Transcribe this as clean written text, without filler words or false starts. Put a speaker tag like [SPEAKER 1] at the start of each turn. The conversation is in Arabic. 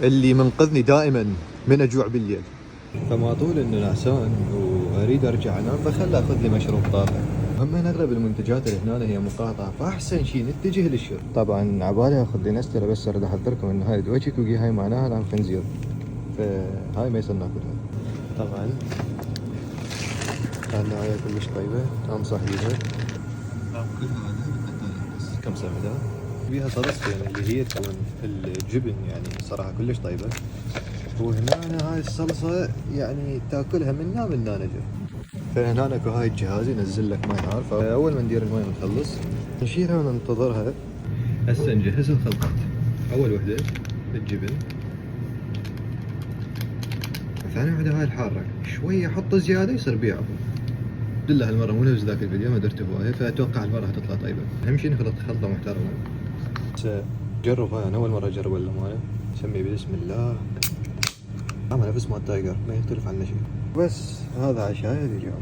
[SPEAKER 1] اللي منقذني دائما من اجوع بالليل. فما طول انه نعسان واريد ارجع انام فخل اخذ لي مشروب طاقه. اما اغلب المنتجات اللي هنا هي مقاطعه، فاحسن شيء نتجه للشرب. طبعا عبالي اخذ لي نستله، بس اريد احذركم ان هاي دويتشي كوكي هاي معناها لحم خنزير، فهاي ما يصير ناكلها. طبعا النهاية كلش طيبة، انصح بيها. كل هذا بس كم سمدة بيها صلصتين اللي هي تكون الجبن، يعني صراحة كلش طيبة. وهنا هاي الصلصة يعني تاكلها من نانجة. فهنا اكو هاي الجهاز ينزل لك ماي نار، فاول ما ندير الماي ونخلص نشيلها وننتظرها. هسه نجهز الخلطات. اول وحدة الجبن، ثاني وحدة هاي الحارة شوية حط زيادة يصير بيها. لله هالمرة مو نفس ذاك الفيديو ما درت هواية، فأتوقع هالمرة حتطلع طيبة. أهم شيء نخلط خلطة محترمة. جرب هاي، أنا أول مرة أجرب الليمونة. سمي بسم الله. طعمها نفس مال التايجر، ما يختلف عنه شيء. بس هذا عشاء يا رجال.